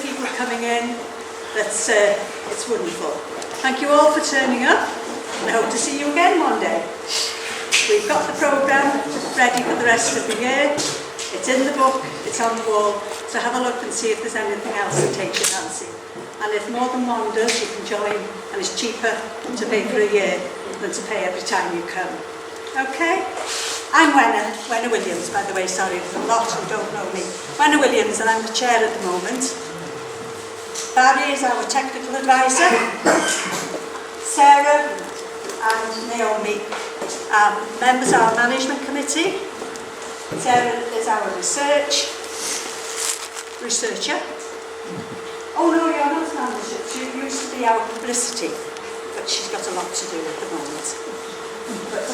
people are coming in. It's wonderful. Thank you all for turning up. I hope to see you again one day. We've got the programme ready for the rest of the year. It's in the book, it's on the wall, so have a look and see if there's anything else that takes your fancy. And if more than one does, you can join, and it's cheaper to pay for a year than to pay every time you come. Okay? I'm Wenna Williams, by the way, sorry, there's a lot who don't know me. Wenna Williams, and I'm the chair at the moment. Barry is our technical advisor. Sarah and Naomi members of our management committee. Sarah is our researcher. Oh no, you're not membership. She used to be our publicity, but she's got a lot to do at the moment. But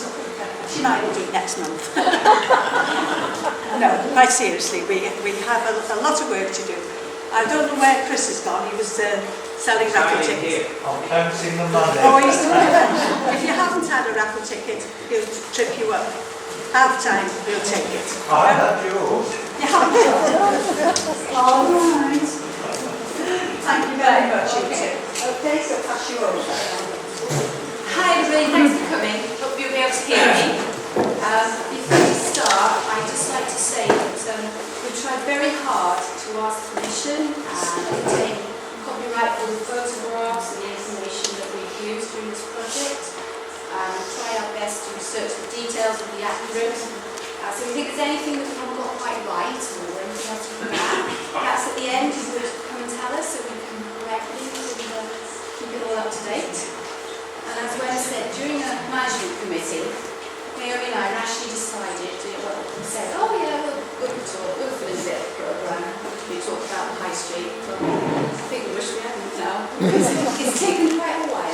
she might do it next month. No, quite seriously, we have a lot of work to do. I don't know where Chris has gone. He was selling raffle tickets. I'm counting the money. Oh, he's if you haven't had a raffle ticket, he'll trip you up. Half time, we'll take it. I have yours. You haven't got it? All right. Thank you very much, you two. Okay, so pass you over. Hi everybody, thanks for coming. Hope you'll be able to hear me. Before we start, I'd just like to say that we've tried very hard to ask permission and obtain copyright for the photographs and the information that we've used during this project. Try our best to research the details of the accurate. So if you think there's anything that we haven't got quite right or anything else to come back, perhaps at the end you would come and tell us so we can correct things and keep it all up to date. And as Wenna said, during the management committee, Naomi and I actually decided, we said, oh yeah, we'll fill in a bit of programme. We talked about the high street. Well, I think we wish we hadn't now. It's taken quite a while.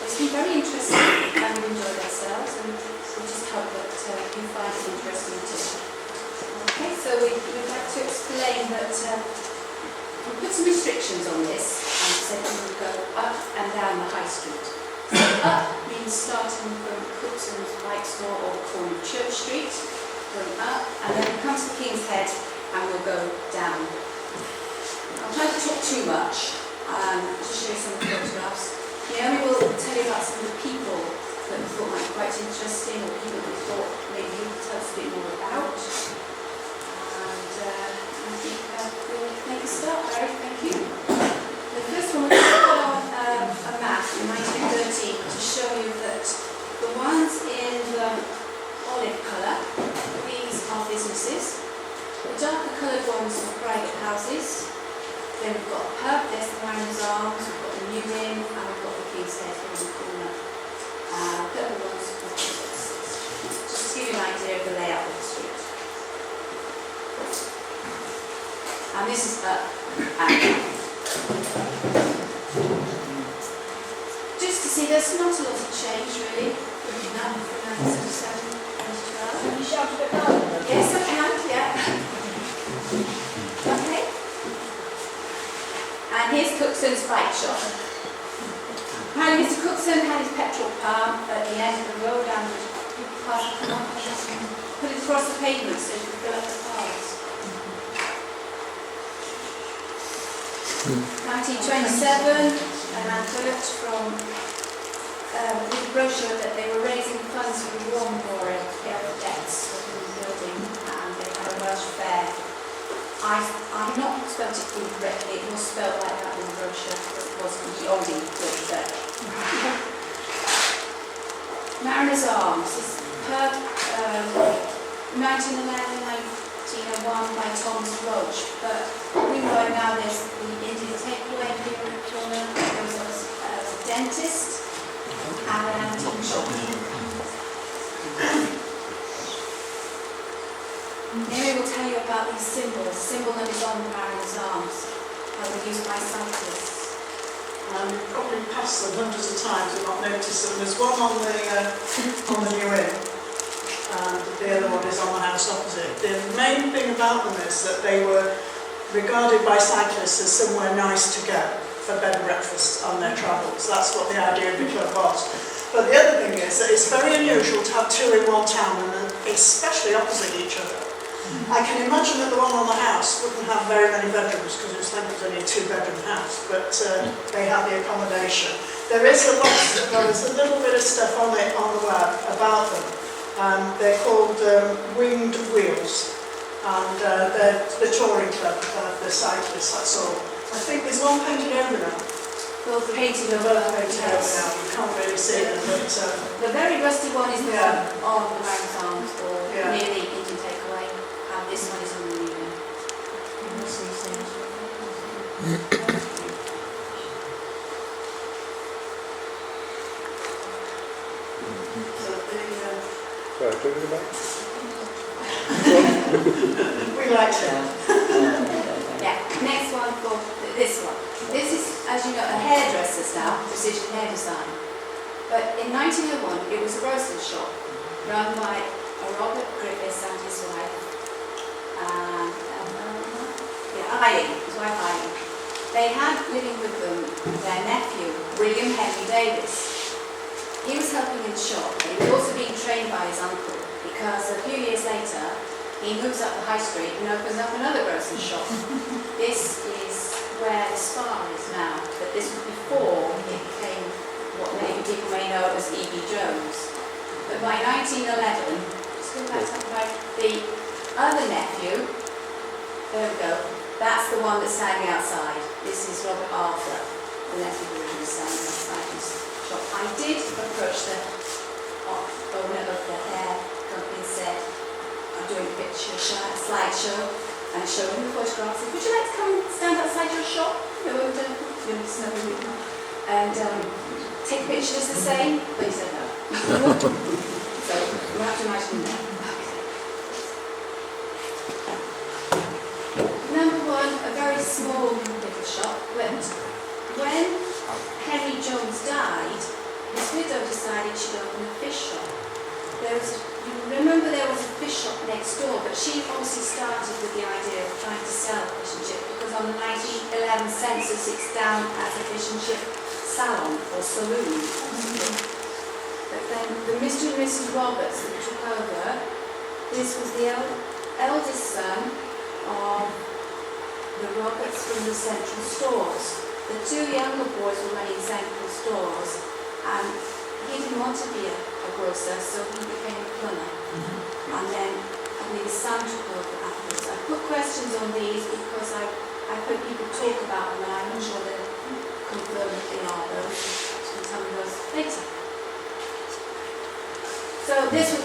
It's been very interesting and we've enjoyed ourselves, and we just hope that you find it interesting too. Okay, so we'd like to explain that we put some restrictions on this and said we would go up and down the high street. So up means starting from Cookson's Bike Store or corner of Church Street, going up, and then we come to the King's Head and we'll go down. I'll try to talk too much, just show you some of the photographs. Naomi will tell you about some of the people that we thought might be quite interesting, or people that we thought maybe you could tell us a bit more about. And I think we'll make a start, Barry, thank you. The first one, we'll put on a map in 1913 to show you that the ones in the olive colour, these are businesses. The darker coloured ones are private houses. Then we've got a pub, there's the Mariners Arms, we've got the New Inn, and we've got the King's Head in the corner. Purple ones are businesses. Just to give you an idea of the layout of the street. And this is up and down. Just to see, there's not a lot of change really, looking up from 1977 to 2012. Can you shout a bit louder? Yes, I can, yeah. Okay. And here's Cookson's bike shop. Apparently Mr. Cookson had his petrol pump at the end of the road and put it across the pavement so you could fill up the cars. 1927, an advert from the brochure that they were raising funds for the war memorial to pay off debts for the building, and they had a Welsh fair. I've not spelt it incorrectly, it was spelled like that in the brochure, but it wasn't the Aussie brochure. Mariners Arms, this pub, 1911-1901 by Thomas Roach, but we know now there's the Indian takeaway here in the corner, there was a dentist and an antique shop. Mary will tell you about these symbols. The symbol that is on the Mariners Arms, how they're used by cyclists. We've probably passed them hundreds of times and not noticed them. There's one on the New Inn, and the other one is on the house opposite. The main thing about them is that they were regarded by cyclists as somewhere nice to go for bed and breakfast on their travels. That's what the idea of the club was. But the other thing is that it's very unusual to have two in one town, and especially opposite each other. I can imagine that the one on the house wouldn't have very many bedrooms because it's think it was only a 2-bedroom house, but they had the accommodation. There is a lot, well, there's a little bit of stuff on it on the web about them. They're called Winged Wheels, and they're the touring club, the cyclists, that's all. I think there's one painted over now. Well, painted They're over. both painted over now, you can't really see them, but The very rusty one is the Yeah. one on the Marathons or Yeah. near the Indian takeaway, and this one is on the new one. so Sorry, talking about? we liked it. Yeah, next one for this one. This is, as you know, a hairdresser's now, precision hair design. But in 1901, it was a grocer's shop run by a Robert Griffiths and his wife, and his wife Eileen. They had living with them their nephew, William Henry Davis. He was helping in the shop. He was also being trained by his uncle, because a few years later, he moves up the high street and opens up another grocer's shop. This is where the Spa is now, but this was before it became what many people may know as E.B. Jones. But by 1911, just go back to that, the other nephew, there we go, that's the one that's standing outside. This is Robert Arthur, the nephew who was standing outside his shop. I did approach the owner of the hair company and said, I'm doing a picture slideshow, and show him the photographs. Would you like to come and stand outside your shop? No, and take pictures the same? But he said no. So you have to imagine that. Number one, a very small little shop, but when Henry Jones died, his widow decided she'd open a fish shop. You remember there was a fish shop next door, but she obviously started with the idea of trying to sell fish and chips, because on the 1911 census it's down as a fish and chip salon or saloon. But then the Mr. and Mrs. Roberts that took over, this was the eldest son of the Roberts from the Central Stores. The two younger boys were running Central Stores, and he didn't want to be a grocer, so he became a plumber. And then I believe his son took over afterwards. I put questions on these because I've heard people talk about them, and I'm not sure they're confirmed that they are those. So tell me those later. So this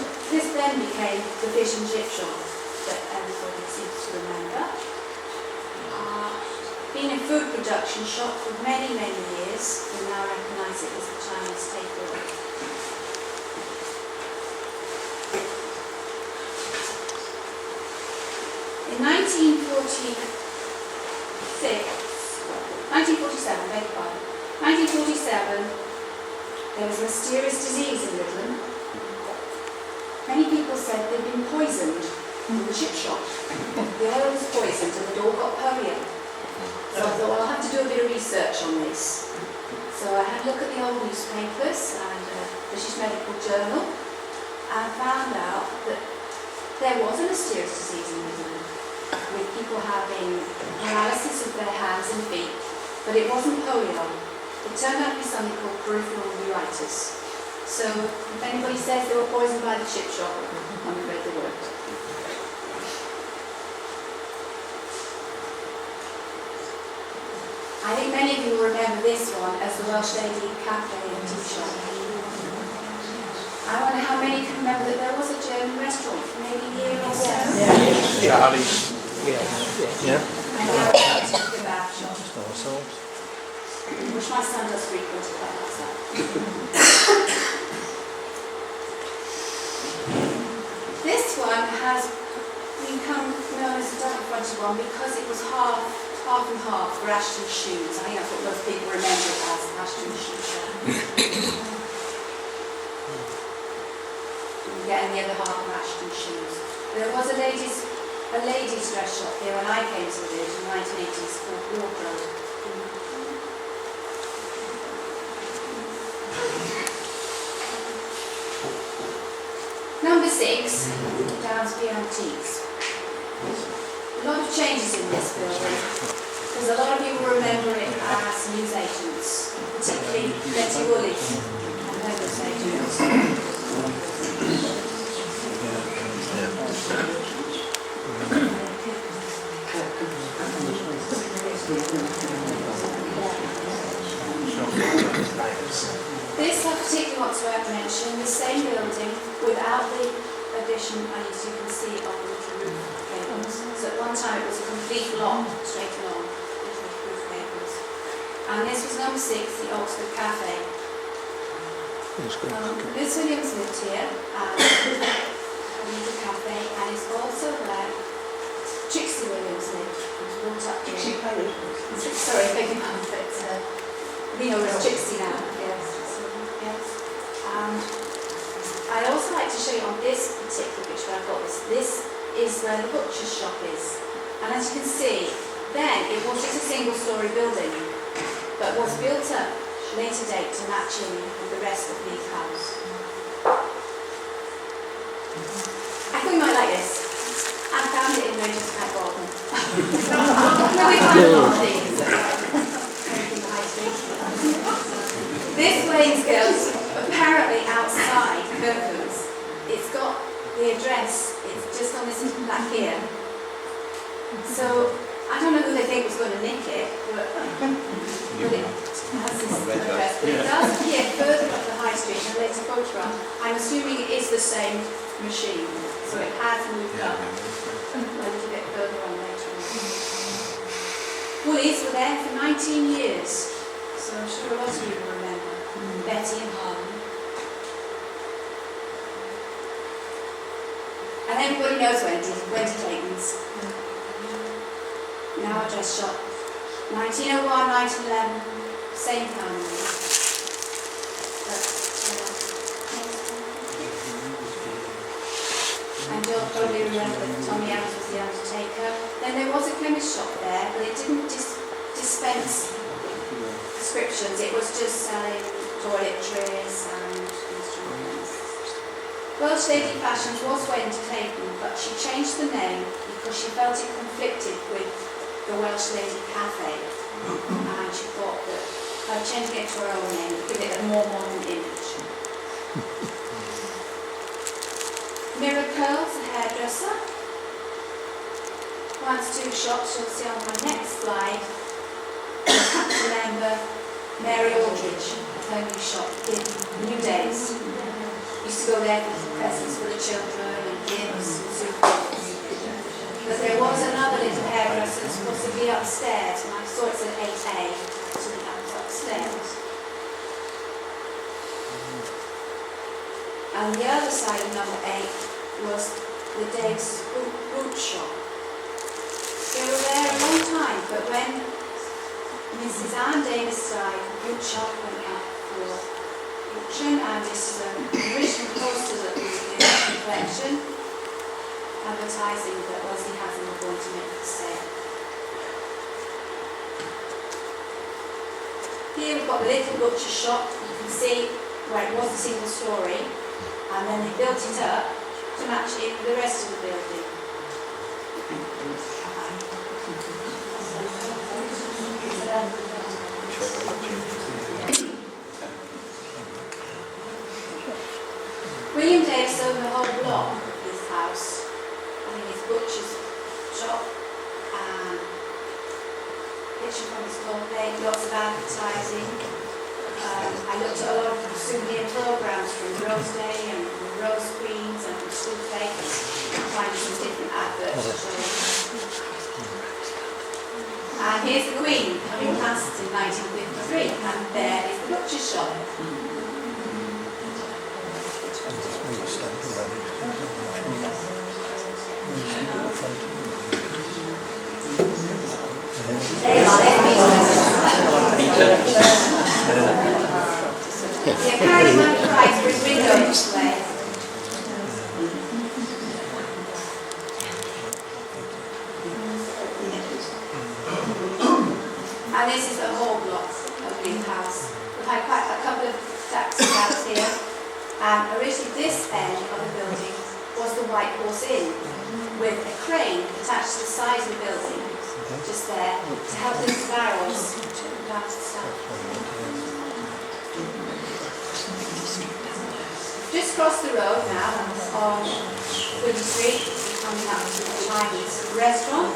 then became the fish and chip shop that everybody seems to remember. Been a food production shop for many, many years. We now recognise it as the Chinese takeaway. In 1947, there was a mysterious disease in Rhuddlan. Many people said they'd been poisoned in the chip shop. The oil was poisoned and they'd all got polio. So I thought, well, I'll have to do a bit of research on this. So I had a look at the old newspapers and British Medical Journal, and found out that there was a mysterious disease in Rhuddlan, with people having paralysis of their hands and feet, but it wasn't polio. It turned out to be something called peripheral neuritis. So if anybody says they were poisoned by the chip shop, I'm afraid they weren't. I think many of you will remember this one as the Welsh Lady Cafe and Tea Shop. I wonder how many can remember that there was a German restaurant for maybe a year or so. Charlie's. Yeah. And now it's a kebab shop, Ourselves. which my son does frequent quite outside. This one has become known as the double-fronted one because it was half and half for Ashton shoes. I think that's what most people remember it as, Ashton shoes. And getting the other half of Ashton shoes. There was a ladies' dress shop here when I came to the village in the 1980s called Wardrobe. Number 6, Downsby Antiques. A lot of changes in this building. because a lot of you will remember it as newsagents, particularly Betty Woolies and her newsagents. This I particularly want to mention, the same building without the addition, as you can see, of the little roof cables. So at one time it was a complete block straight along with the roof cables. And this was number 6, the Oxford Cafe. Liz Williams lived here and had a cafe, and it's also where Trixie Williams lived, who was brought up here. Trixie Perry. Sorry, beg your pardon, but we know it's Trixie now. Yes. Yes. And I'd also like to show you on this particular picture I've got this is where the butcher's shop is. And as you can see, then it was just a single-storey building, but was built up later date to match in with the rest of Leith House. I thought you might like this. I found it in Regent's Park Garden. We find a lot of things in the high street. This wainscot, apparently outside curtains, it's got the address, it's just on this plaque here. So, I don't know who they think was going to nick it, but it has this address. But it does appear further up the high street in a later photograph. I'm assuming it is the same machine, so it has moved up a little bit further on later on. Woolies were there for 19 years, so I'm sure a lot of you will remember. Betty and Harlan. And everybody knows Wendy Clayton's. Now a dress shop. 1901, 1911, same family. And you'll probably remember that Tommy Adams was the undertaker. Then there was a chemist shop there, but it didn't dispense prescriptions. It was just selling toiletries and instruments. Welsh Lady Fashions was Wendy Clayton, but she changed the name because she felt it conflicted with the Welsh Lady Cafe, and she thought that by changing it to her own name would give it a more modern image. Mirror Curls, a hairdresser. Once 2 shops you'll see on my next slide. Remember Mary Aldridge, her new shop in New Days. Used to go there for presents for the children and gifts and so forth. But there was another little hairdresser supposed to be upstairs, and I saw it at 8A, so that was upstairs. And the other side of number 8 was the Dave's boot shop. They were there a long time, but when Mrs. Anne Davis died, the boot shop went up for auction, and this is an original poster that we did in the collection, advertising that Wesley Haslam were going to make for sale. Here we've got the little butcher shop. You can see where it was a single story, and then they built it up to match it with the rest of the building. William Davis owned the whole block of this house. I think his butcher's shop and picture from his company, lots of advertising. I looked at a lot of souvenir programs from Rose Day and from Rose Queens and from School Bakers, finding some different adverts to show. And here's the Queen coming past in 1953, and there is the butcher's shop. Yeah, apparently one price for his window display. And this is the whole block of Leith House. We've had quite a couple of taxi cabs here. And originally this end of the building was the White Horse Inn, with a crane attached to the side of the building, just there, to help with the barrels, that stuff. Just across the road now, on Wood Street, coming up to the Chinese restaurant.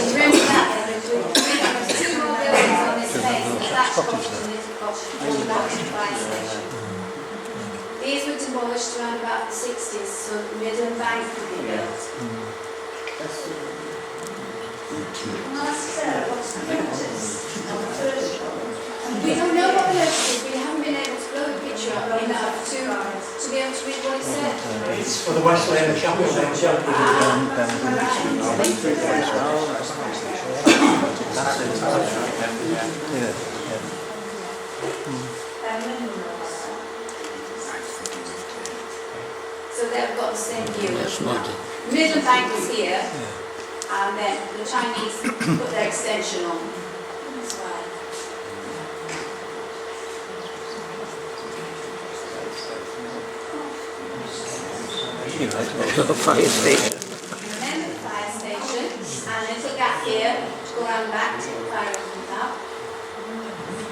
Remember that, there are two more buildings on this place, that cottage and little cottage, all that was the fire station. These were demolished around about the 60s, so the Rhuddlan Bank could be built. What's the notice on the first one? We don't know what the notice is, we haven't been able to blow the picture up enough to be able to read what it said. It's for the West Lane Chapel. So they've got the same view. Rhuddlan Bank was here, and then the Chinese put their extension on. That's why. The fire station. And then the fire station, and a little gap here to go around back to the fire comes out.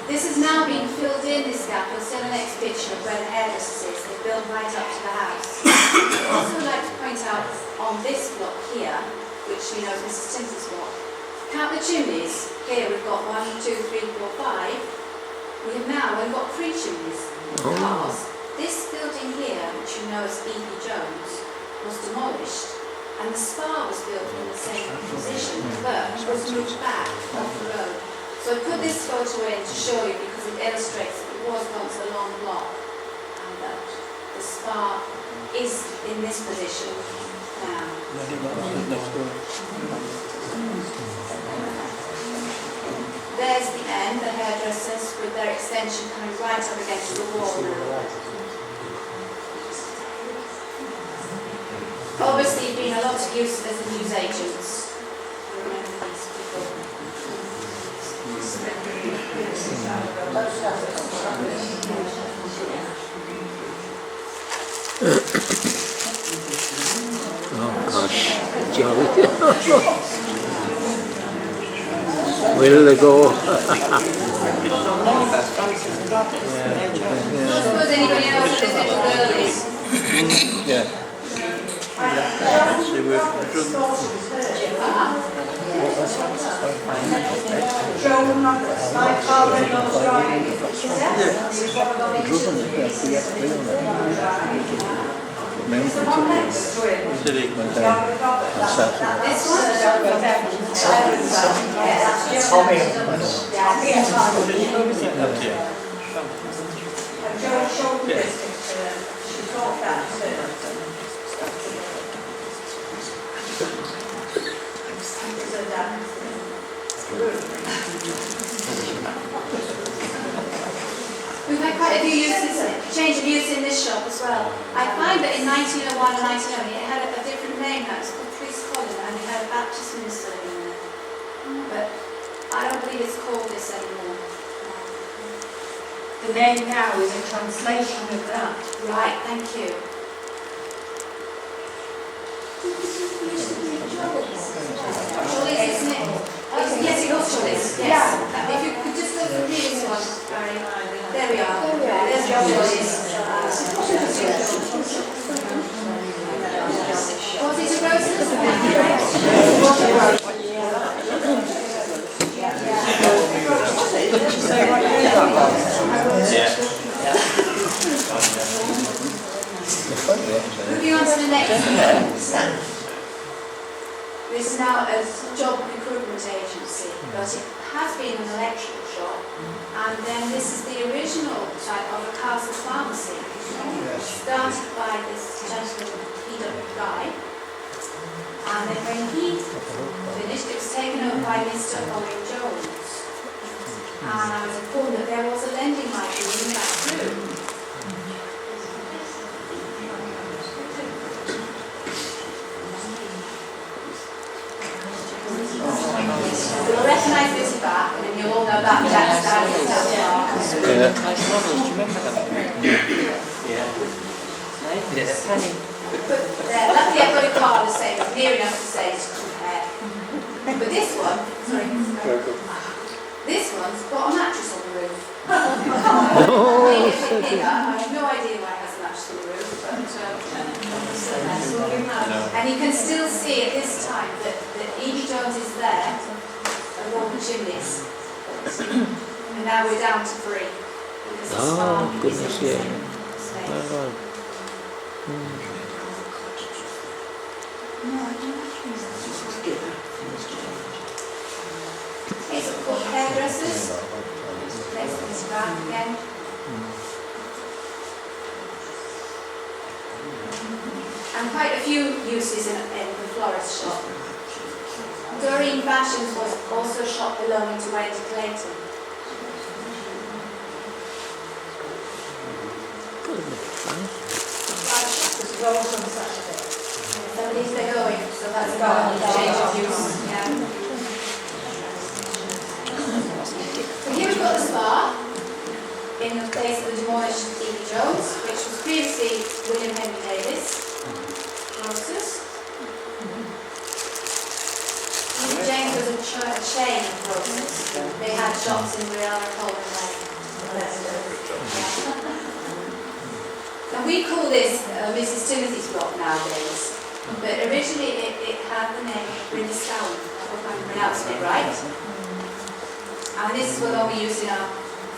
This has now been filled in, this gap. You'll see the next picture of where the hairdresser is. They build right up to the house. I'd also like to point out on this block here, which you know is Mrs. Timson's block, count the chimneys. Here we've got 1, 2, 3, 4, 5. We have now only got 3 chimneys. Because this building here, which you know as E.P. Jones, was demolished, and the spa was built in the same position, but was moved back off the road. So I put this photo in to show you because it illustrates that it was once a long block, and that the spa is in this position now. There's the end, the hairdressers with their extension coming right up against the wall now. Obviously been a lot of use as a newsagents. Remember these people. Oh gosh, jolly. Where do they go? Suppose anybody knows what this little girl is? Yeah. We've had quite a few uses, change of use in this shop as well. I find that in 1901 and 1908 it had a different name now. It's called Priest Colin, and it had a Baptist minister in there. But I don't believe it's called this anymore. The name now is a translation of that. Right, thank you. Chorley's, isn't it? Yes, it was Chorley's, yes. If you could just go through this one, Barry. There we are. There's Chorley's. Was it a roses? Moving on to the next one. This is now a job recruitment agency, but it has been an electrical shop. And then this is the original type of a castle pharmacy, started by this gentleman, P.W. Guy. And then when he finished, it was taken over by Mr. Owen Jones. And I was informed that there was a lending library in that room. You'll recognise this back, and then you'll all know that Jack's down in South Park. Yeah. Nice models, do you remember them? Yeah. Nice. But luckily I've got a car the same, near enough to say to compare. But this one, sorry, this one's got a mattress on the roof. I have no idea why it has a mattress on the roof, but and you can still see at this time that Evie Jones is there along the chimneys. And now we're down to 3. Because the spark is goodness, in the yeah. same space. Well, These are called hairdressers. Next one's back again. And quite a few uses in the florist shop. Doreen Fashions was also a shop belonging to Wendy Clayton. Somebody's they're going, so that's a change of use. Yeah. So here we've got the spa in the place of the demolished Evie Jones, which was previously William Henry Davis. Grocers. Evie James was a chain of grocers. They had shops in Rhuddlan and Holden Lane. And we call this Mrs. Timothy's block nowadays. But originally it had the name Rhuddlan. I hope I'm pronouncing it right. And this is what we use in our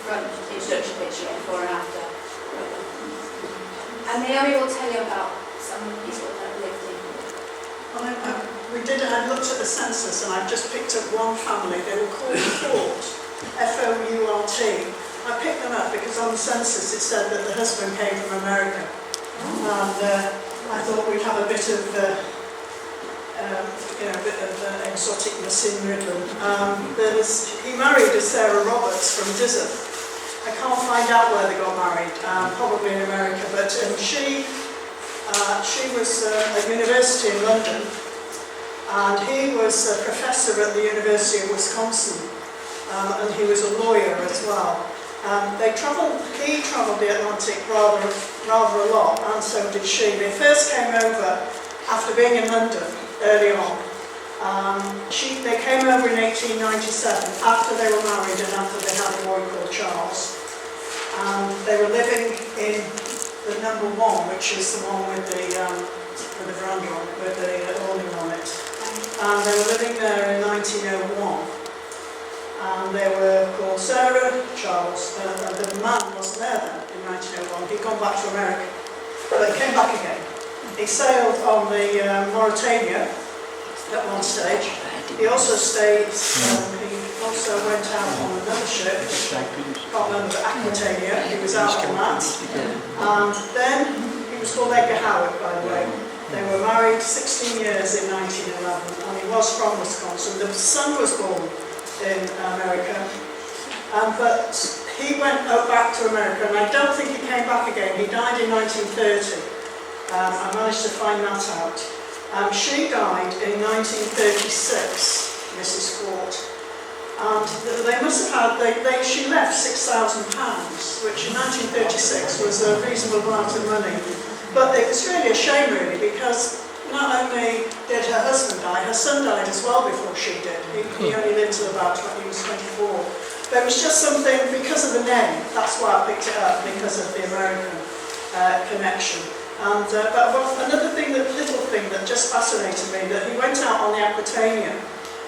front introduction picture before and after. And Naomi will tell you about some of the people that lived in. Well, I looked at the census and I've just picked up one family. They were called Fort, F-O-U-R-T. I picked them up because on the census it said that the husband came from America. And I thought we'd have a bit of exoticness in Rhuddlan. He married a Sarah Roberts from Dizzer. I can't find out where they got married, probably in America, but she was at university in London, and he was a professor at the University of Wisconsin, and he was a lawyer as well. He travelled the Atlantic rather a lot, and so did she. They first came over after being in London early on. They came over in 1897 after they were married and after they had a boy called Charles. They were living in the number 1, which is the one with the veranda on it, with the awning on it. And they were living there in 1901. And they were called Sarah, Charles, and the man wasn't there then in 1901. He'd gone back to America, but he came back again. He sailed on the Mauritania at one stage. He also stayed, he also went out on another ship, I can't remember, Aquitania. He was out on that. And then he was called Edgar Howard, by the way. They were married 16 years in 1911, and he was from Wisconsin. The son was born in America, but he went back to America, and I don't think he came back again. He died in 1930. I managed to find that out. She died in 1936, Mrs. Fort, and they must have had, she left £6,000, which in 1936 was a reasonable amount of money. But it was really a shame, really, because not only did her husband die, her son died as well before she did. He only lived till about he was 24. But it was just something, because of the name, that's why I picked it up, because of the American connection. And another thing, little thing that just fascinated me, that he went out on the Aquitania,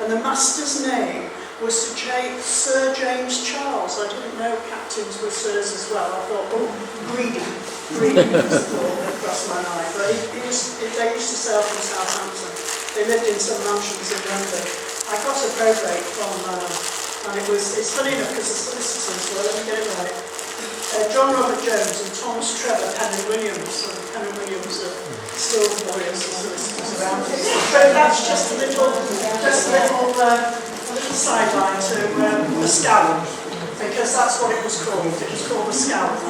and the master's name was Sir James Charles. I didn't know captains were sirs as well. I thought, oh, greedy was the thought that crossed my mind. But they used to sail from Southampton. They lived in some mansions in London. I got a probate from, and it's funny enough because the solicitors were, let me get it right, John Robert Jones and Thomas Trevor Henry Williams. And Henry Williams are still lawyers and solicitors around here. But that's just a little sideline to the scallop, because that's what it was called. It was called the scallop.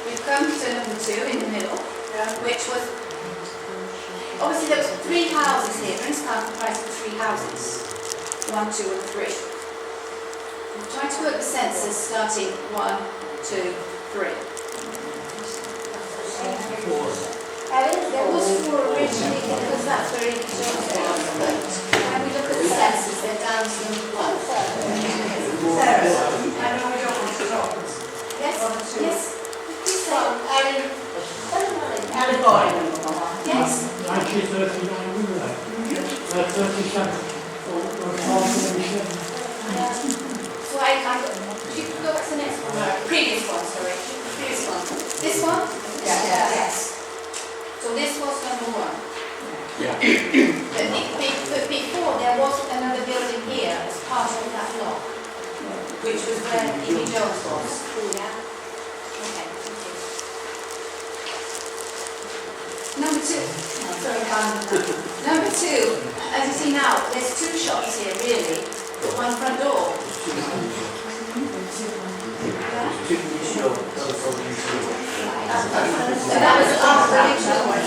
We've come to number 2 in the middle, which was, obviously there was 3 houses here. For instance, the price of 3 houses, 1, 2 and 3. Try to work the census starting 1, 2, 3. There was 4 originally because that's where it was. But when we look at the census, they're down to number 1. Sarah, I know we don't want to talk. Yes? Yes? Please say. Alan Boyd. Yes? 1939, wasn't it? 37. So I you can go back to the next one. Previous one, sorry. Previous one. This one? Yes. So this was number 1. Yeah. But before there was another building here as part of that block, which was where Amy Jones was. Yeah? Okay, thank you. Number 2. Number 2, as you see now, there's 2 shops here really, but 1 front door. So that was after the original one.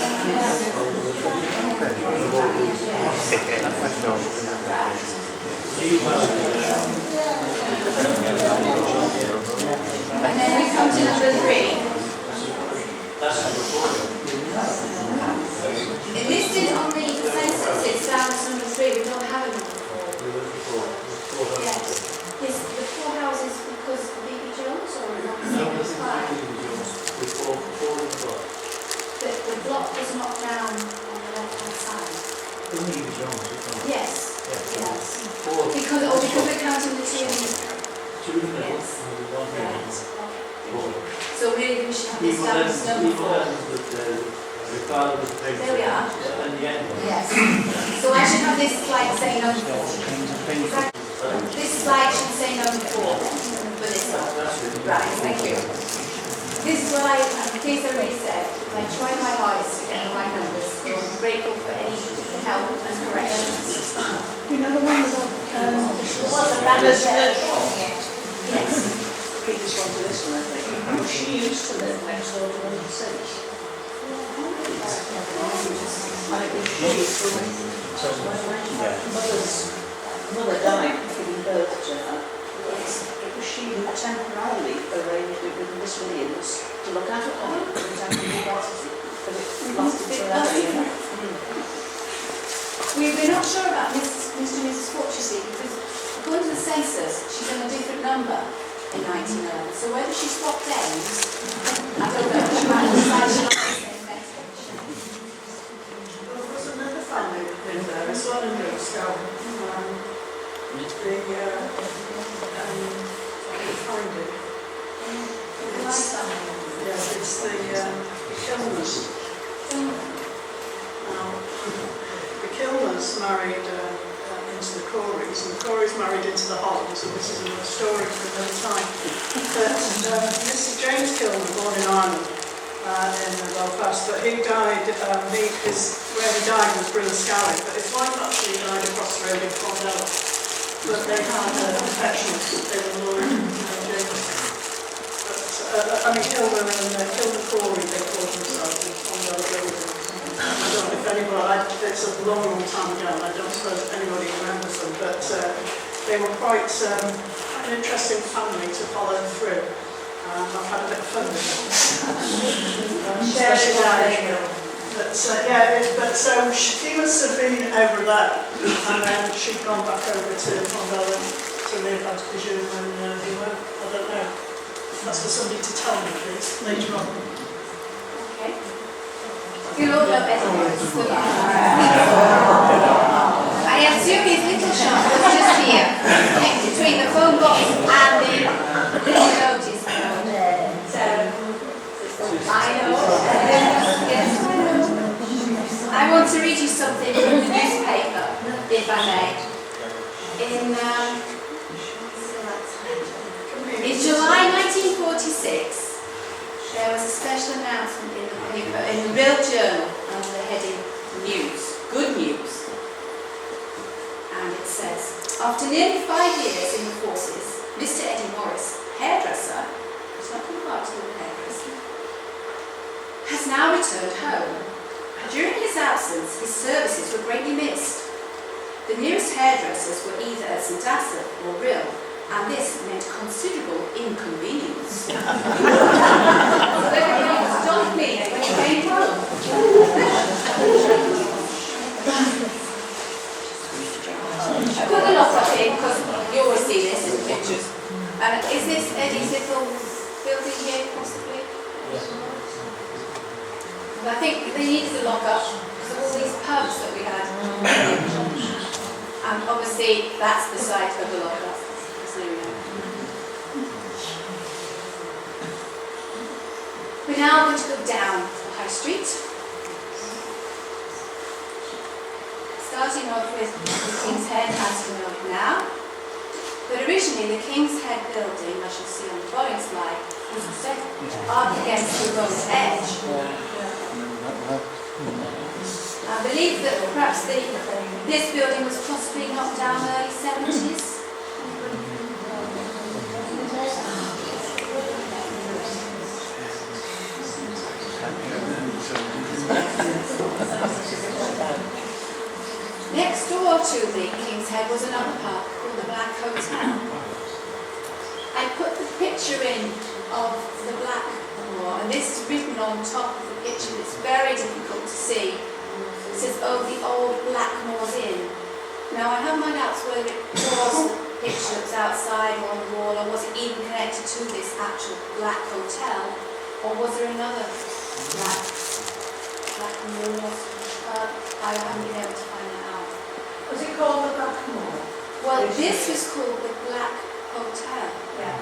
And then we come to number 3. It listed on the census, it's down to number 3, we don't have a number 4. Yes. Is the 4 houses because of B.B. Jones or not? The block was knocked down on the left-hand side. Yes. Yes. Because we're counting the 2. Yes. Right. Okay. So really we should have this down as number 4. There we are. Yes. So I should have this slide say number 4. This slide should say number 4 for this one. Right, thank you. This is what please already said. I tried my hardest to get the right numbers. So I'm grateful for any help and corrections. You know the ones on Yes. previous one to this one, I think. She used to live next door to one since. Mother died giving birth to her. It was she who temporarily arranged it with Miss Williams to look after her. But it lasted forever, you know. We're not sure about Mr. and Mrs. Fort, you see, because according to the census, she's on a different number in 1911. So whether she swapped ends, I don't know. She might have decided she liked the same next station. Well, there was another family in there as well in Rhuddlan. Find it. It's the Kilners. Now, the Kilners married into the Coreys, and the Coreys married into the Hollands, and this is another story for another time. But Mr. James Kilner, born in Ireland, in Belfast, but he died, where he died was Brillascally, but his wife actually died across the road in Clondalk. But they had affections, they were Lord James. But, Kilner and Kilner Corey, they called themselves on the other building. I don't know if anybody, it's a long, long time ago, and I don't suppose anybody remembers them, but they were quite an interesting family to follow through. I've had a bit of fun with them. Especially now. But so she must have been over there, and then she'd gone back over to Clondalk to live at Bijou when he went. I don't know. That's for somebody to tell me, please, later on. Okay. You all know better than this. I assume his little shop was just here, between the phone box and the little notice board. So, I know. Yes, I know. I want to read you something from the newspaper, if I may. In July 1946, there was a special announcement in the paper, in the Real Journal, under the heading News, Good News. And it says, after nearly 5 years in the forces, Mr. Eddie Morris, hairdresser, it's not too hard to do a hairdresser, has now returned home. During his absence, his services were greatly missed. The nearest hairdressers were either at St. Asaph or Rhyl, and this meant considerable inconvenience. Everybody was done cleaning when you came home. I put the lock up in because you always see this in the pictures. And is this Eddie's little building here, possibly? Yes. And I think they needed a lock up because of all these pubs that we had. And obviously that's the site of the lock up. We're now going to go down the High Street. Starting off with the King's Head as we know it now. But originally the King's Head building, as you'll see on the following slide, was set up against the road's edge. I believe that perhaps this building was possibly knocked down early 70s. Next door to the King's Head was another pub called the Black Hotel. I put the picture in of the Blackmore, and this is written on top of the picture. It's very difficult to see. It says, "Oh, the old Blackmore's Inn." Now, I have my doubts whether it was the picture that was outside or on the wall, or was it even connected to this actual Black Hotel, or was there another Blackmore pub? I haven't been able to find that out. Was it called the Blackmore? Well, this was called the Black Hotel. Yeah.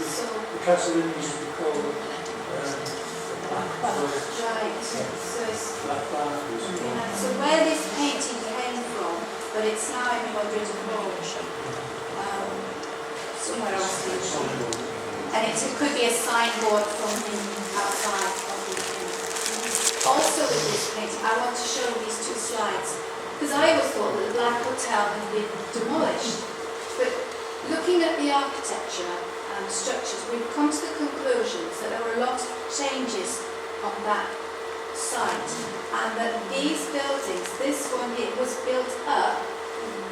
So, The castle inn used to be called Black Bar. right. So, it's, Black Bar. yeah, so where this painting came from, but it's now in Hodnett somewhere else in the shop. And it could be a signboard from the outside of the inn. Also with this painting, I want to show these two slides. Because I always thought that the Black Hotel had been demolished. But looking at the architecture and structures, we've come to the conclusions that there were a lot of changes on that site. And that these buildings, this one here, was built up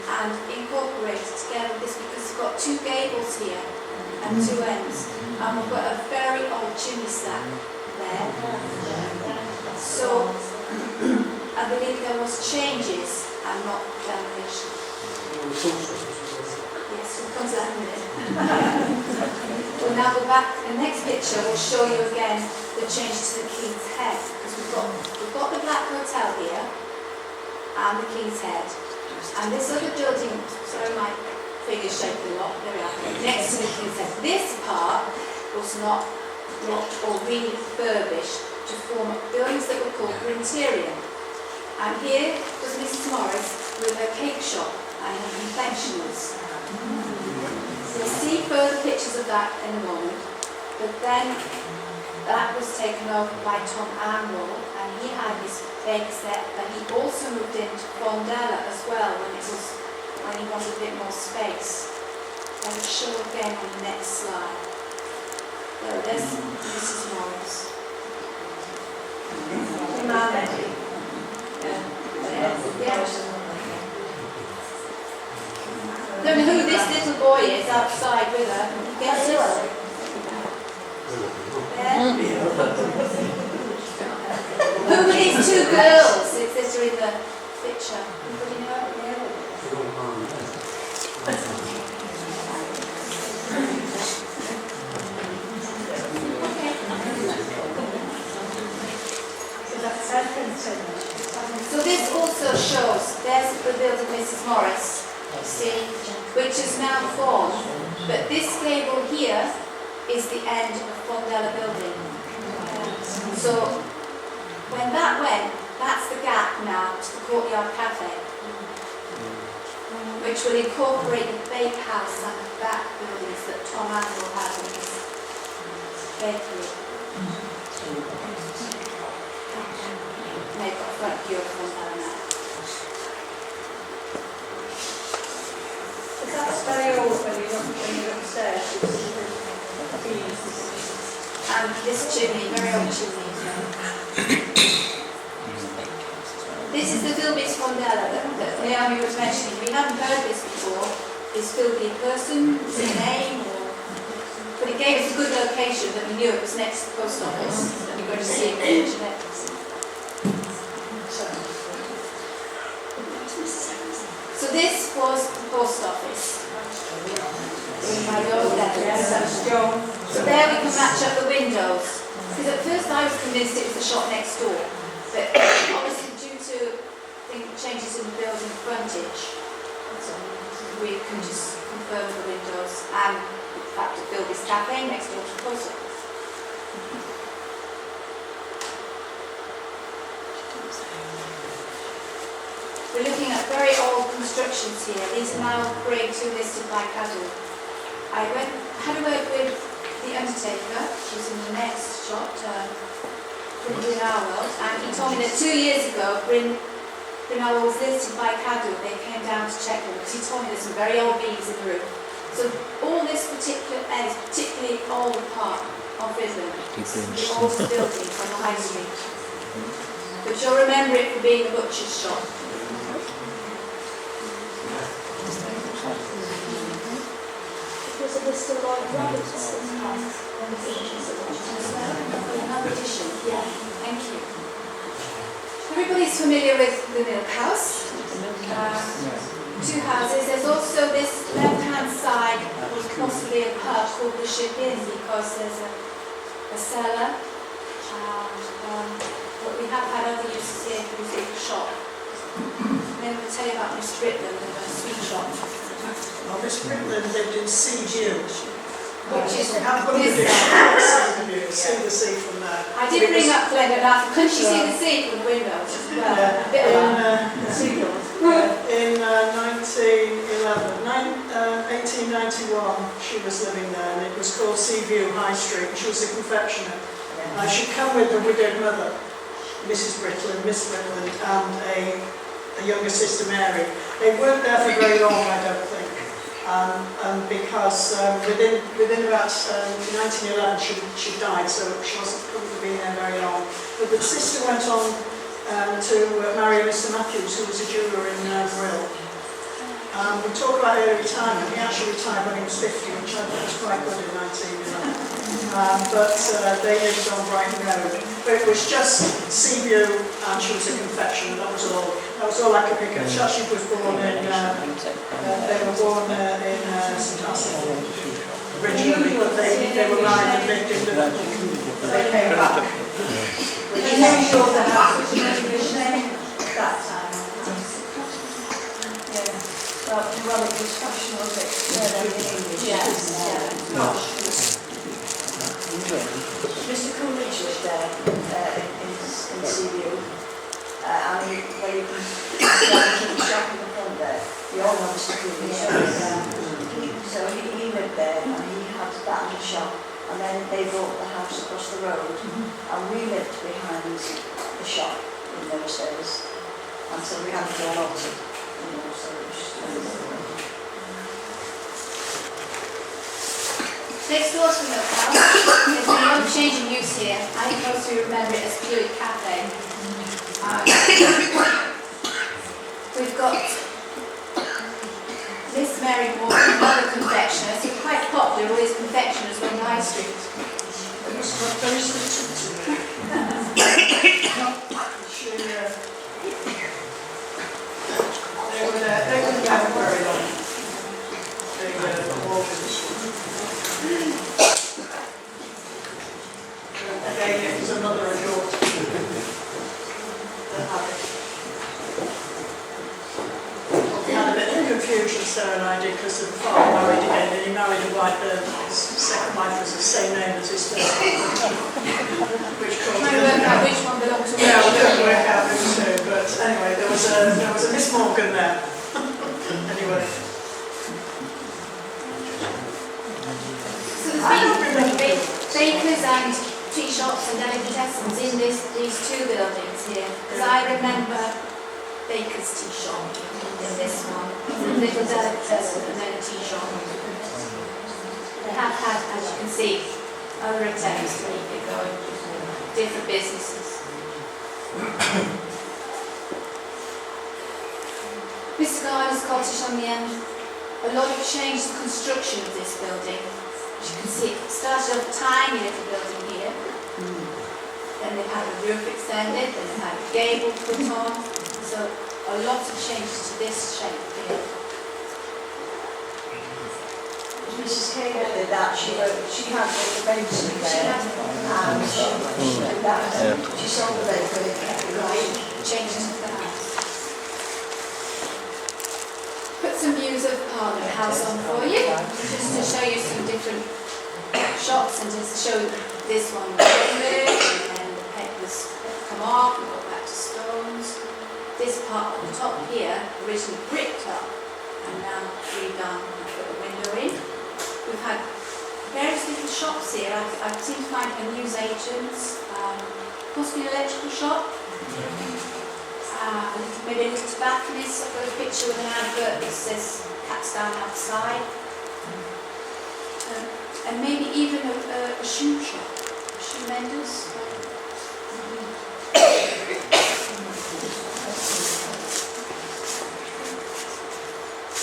and incorporated together with this because it's got two gables here and two ends. And we've got a very old chimney stack there. So, I believe there was changes and not demolition. Yes, we'll come to that in a minute. We'll now go back. The next picture will show you again the change to the King's Head. Because we've got the Black Hotel here and the King's Head. And this other building, sorry my figure's shaking a lot, there we are, next to the King's Head. This part was not blocked or refurbished to form buildings that were called Grinterian. And here was Mrs. Morris with her cake shop and her confectioners. You'll see further pictures of that in a moment, but then that was taken over by Tom Anwell, and he had his bake set, but he also moved into Fondella as well when he wanted a bit more space. I will show again on the next slide. There's Mrs. Morris. Don't know who this little boy is outside with her. Guess it? Yeah. Who are these two girls that are in the picture? Anybody know? So this also shows, there's the building Mrs. Morris, you see, which is now formed, but this gable here is the end of Fondella building. So when that went, that's the gap now to the Courtyard Cafe, which will incorporate the bakehouse and the back buildings that Tom Anwell had in his bakery. They've got front view of Fondella now. That's very old when you're upstairs. And this chimney, very old chimney. This is the Vilbis Fondella that Naomi was mentioning. We haven't heard this before, his filthy person, his name, but it gave us a good location that we knew it was next to the post office, and we were going to see it in Jeanette. So this was the post office. My old letters. So there we can match up the windows. Because at first I was convinced it was the shop next door, but obviously due to changes in the building frontage, we can just confirm the windows and the fact that Bilby's Cafe next door to the post office. We're looking at very old constructions here. These are now Grade 2 listed by Cadw. I had a word with the undertaker, who's in the next shot, Bryn Arwell, and he told me that 2 years ago, Bryn Arwell was listed by Cadw. They came down to check them because he told me there's some very old beams in the roof. So all this particular area is particularly old part of Rhuddlan, the oldest building on the High Street. But you'll remember it for being a butcher's shop. Was a list of Lloyd Roberts on the features of Another edition, yeah, thank you. Everybody's familiar with the milk house. Two houses. There's also this left-hand side was possibly a pub called the Ship Inn because there's a cellar. But we have had other uses here for this little shop. Then we'll tell you about Miss Rhuddlan and her sweet shop. Well, Miss Rhuddlan lived in Sea View. Which is We have one this addition, see the sea from there. I did bring up Glenda and asked, couldn't she see the sea from the windows as well? A bit of seagulls. In 1891, she was living there, and it was called Seaview High Street. She was a confectioner. She'd come with her widowed mother, Mrs. Rhuddlan, Miss Rhuddlan, and a younger sister, Mary. They weren't there for very long, I don't think. And because within about 1911 she died, so she couldn't have been there very long. But the sister went on to marry Mr. Matthews, who was a jeweller in Brill. We talk about early retirement. He actually retired when he was 50, which I thought was quite good in 1911. But they lived on Brighton Road. But it was just Seaview, and she was a confectioner. That was all. That was all I could pick up. She actually was born in. They were born in St Aston originally, but they were married and lived in Liverpool. They came back. You know sure the house was an English name at that time. Yeah. Well, it was fashion, was it? English. Yes. Mr. Coolidge was there in Seaview. And where you can go to the shop in the front there, you all know Mr. Coolidge. So he lived there and he had that little shop. And then they bought the house across the road, and we lived behind the shop in those days. And so we had it all altered, so it was just Next door to the milk house, there's been a lot of change in use here. I mostly remember it as Buick Cafe. We've got Miss Mary Moore, another confectioner. So quite popular, all these confectioners were on High Street. It was very sweet. They were there very long. Again, it was a mother and daughter that had it. We had a bit of confusion, Sarah and I did, because the father married again, and he married a white bird. His second wife was the same name as his first one. Which caused Trying to work out which one belonged to which. yeah, we couldn't work out who was who, but anyway, there was a Miss Morgan there. Anyway. So there's been bakers and tea shops and delicatessens in these two buildings here. Because I remember baker's tea shop in this one, a little delicatessen and then a tea shop. They have had, as you can see, other attempts to keep it going, different businesses. Mr. Gardner's cottage on the end a lot of change in the construction of this building. As you can see, it started off a tiny little building here. Then they've had the roof extended, then they've had a gable put on. So a lot of changes to this shape here. Mrs. Hager did that, she had the fencing there, and she did that, she sold the bed, but it kept it right. Changes to the house. Put some views of Parliament House on for you, just to show you some different shots and just to show this one was removed and then the peg was come off and got back to stones. This part at the top here, originally bricked up and now redone and put a window in. We've had various little shops here. I've seemed to find a newsagent's, possibly an electrical shop, maybe a little tobacconist. I've got a picture with an advert that says cats down outside. And maybe even a shoe shop, a shoe menders.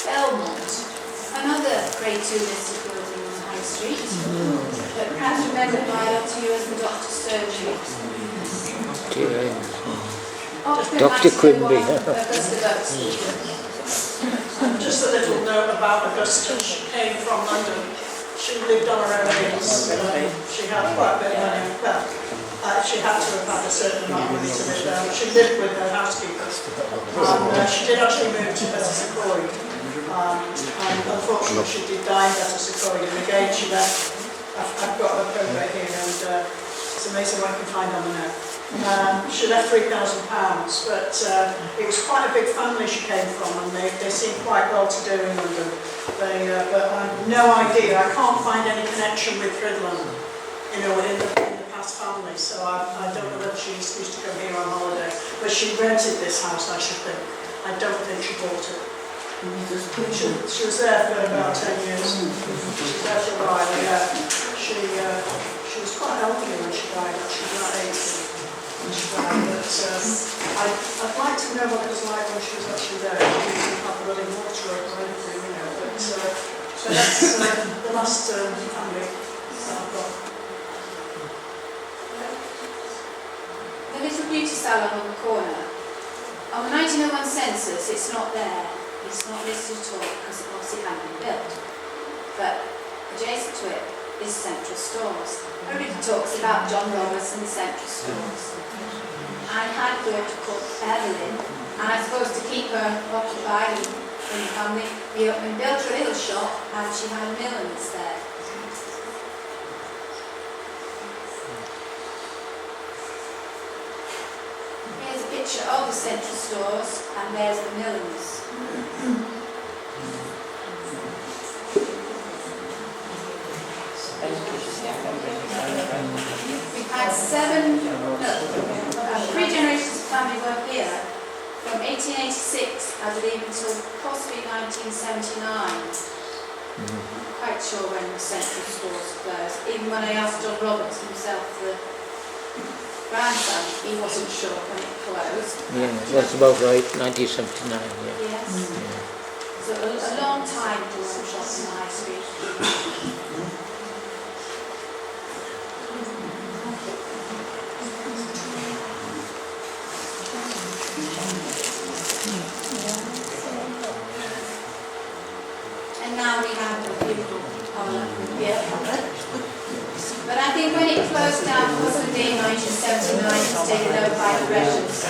Belmont, another Grade 2 listed building on High Street, but perhaps remembered by a lot of you as the Doctor's Surgery. Dr. Quimby. Just a little note about Augusta. She came from London. She lived on her own means. She had quite a bit of money. Well, she had to have had a certain amount of money to live there. She lived with her housekeeper. She did actually move to Betws-y-Coed. And unfortunately, she did die in Betws-y-Coed. And again, she left. I've got her probate here, and it's amazing what I can find on the net. She left £3,000, but it was quite a big family she came from, and they seemed quite well to do in London. But I have no idea, I can't find any connection with Rhuddlan, in the past family, so I don't know whether she used to come here on holiday. But she rented this house, I should think. I don't think she bought it. She was there for about 10 years. She was there for a while, yeah. She was quite elderly when she died, she was about 80. But I'd like to know what it was like when she was actually there. She didn't have running water or anything, you know. But so that's the last family that I've got. The little beauty salon on the corner. On the 1901 census, it's not there. It's not listed at all because it obviously hadn't been built. But adjacent to it is Central Stores. Everybody talks about John Roberts and the Central Stores. I had a daughter called Evelyn, and I was supposed to keep her occupied in the family. We built her a little shop, and she had a milliner's there. Here's a picture of the Central Stores, and there's the milliner's. We've had three generations of family work here from 1886, I believe, until possibly 1979. I'm quite sure when the Central Stores closed. Even when I asked John Roberts himself, the grandson, he wasn't sure when it closed. Yeah, that's about right, 1979, yeah. Yes. So a long time to some shops in the High Street. And now we have a beautiful parlour here. But I think when it closed down, possibly in 1979, it was taken over by the Russians.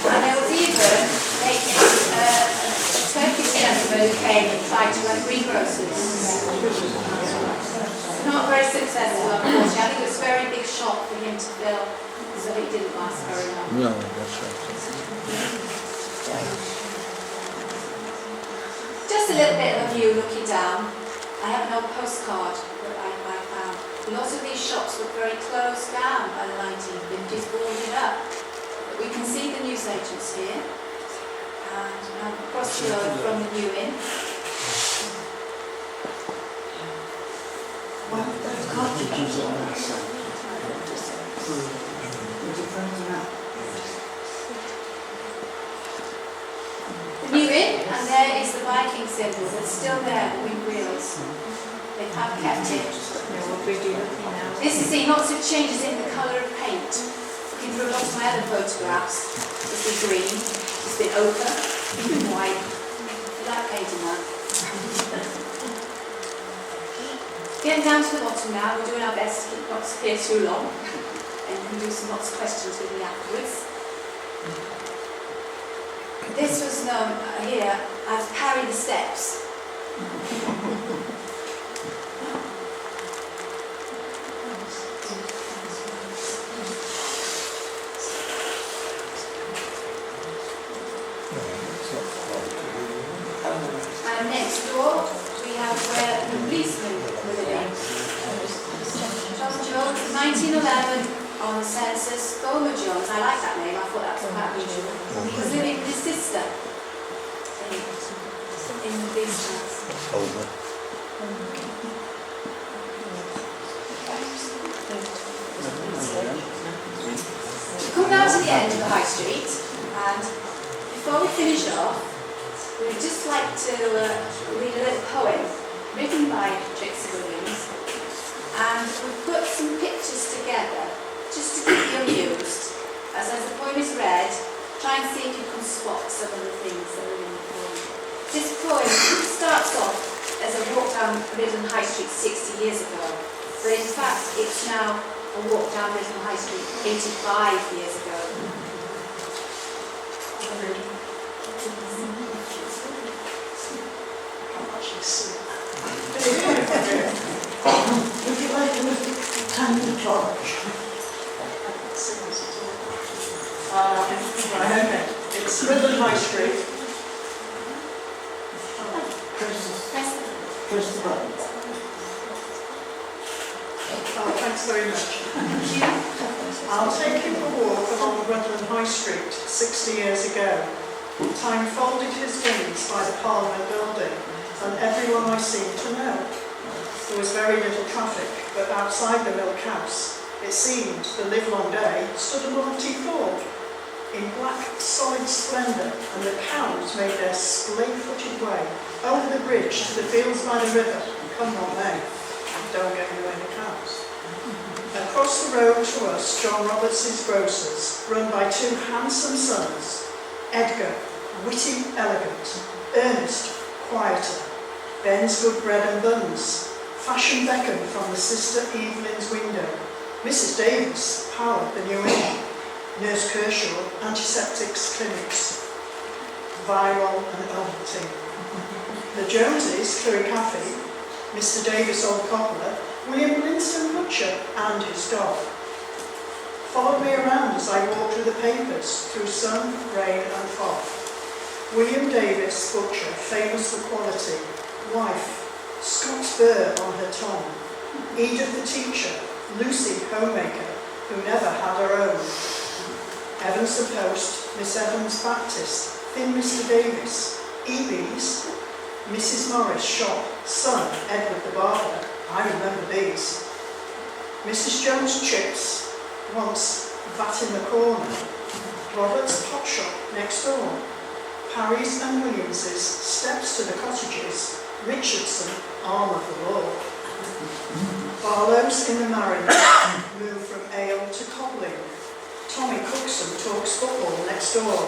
And there was even a Turkish gentleman who came and tried to run greengrocers. Not very successful, unfortunately. I think it was a very big shock for him to fill, so it didn't last very long. No, that's right. Just a little bit of a view looking down. I have an old postcard that I found. A lot of these shops were very closed down by the 1950s, boarded up. But we can see the newsagents here. And across the road from the new inn. One of those cottages on that side. Would you find them out? And there is the Viking symbol that's still there, the wing wheels. They have kept it. This is seeing lots of changes in the colour of paint. Looking through lots of my other photographs, it's been green, it's been ochre, it's been white. I like painting that. Getting down to the bottom now, we're doing our best to keep not here too long. And you can do some lots of questions with me afterwards. This was known here as Parry the Steps. And next door, we have where the policemen were living. John Jones, 1911, on the census. Gomer Jones, I like that name, I thought that was quite unusual. He was living with his sister in the police house. We come now to the end of the High Street, and before we finish off, we'd just like to read a little poem written by Trixie Williams, and we've put some pictures together just to keep you amused. As the poem is read, try and see if you can spot some of the things that are in the poem. This poem starts off as a walk down Rhuddlan High Street 60 years ago, but in fact it's now a walk down Rhuddlan High Street 85 years ago. Would you like a little tiny torch? Right, okay. It's Rhuddlan High Street. Press the button. Oh, thanks very much. I'll take you for a walk along Rhuddlan High Street 60 years ago. Time folded his wings by the Parliament building, and everyone I seemed to know. There was very little traffic, but outside the milk house, it seemed the livelong day stood a multi Ford in black solid splendour, and the cows made their splay-footed way over the bridge to the fields by the river. Come on then, don't get in the way of the cows. Across the road to us, John Roberts' grocers, run by two handsome sons, Edgar, witty, elegant, Ernest, quieter, Ben's good bread and buns, fashion beckoned from the sister Evelyn's window, Mrs. Davis powered the new inn, Nurse Kershaw, antiseptics clinics, viral and Ovaltine. The Joneses, Curry Cafe, Mr. Davis Old Cobbler, William Linston Butcher and his dog. Followed me around as I walked through the papers, through sun, rain and fog. William Davis Butcher, famous for quality, wife, Scott Burr on her tongue, Edith the teacher, Lucy homemaker, who never had her own, Evans the post, Miss Evans Baptist, thin Mr. Davis, E.B.'s, Mrs. Morris shop, son Edward the barber, I remember these, Mrs. Jones chips, once that in the corner, Robert's pot shop next door, Parry's and Williams's steps to the cottages, Richardson, arm of the law. Barlow's in the Mariner, moved from ale to cobbling. Tommy Cookson talks football next door.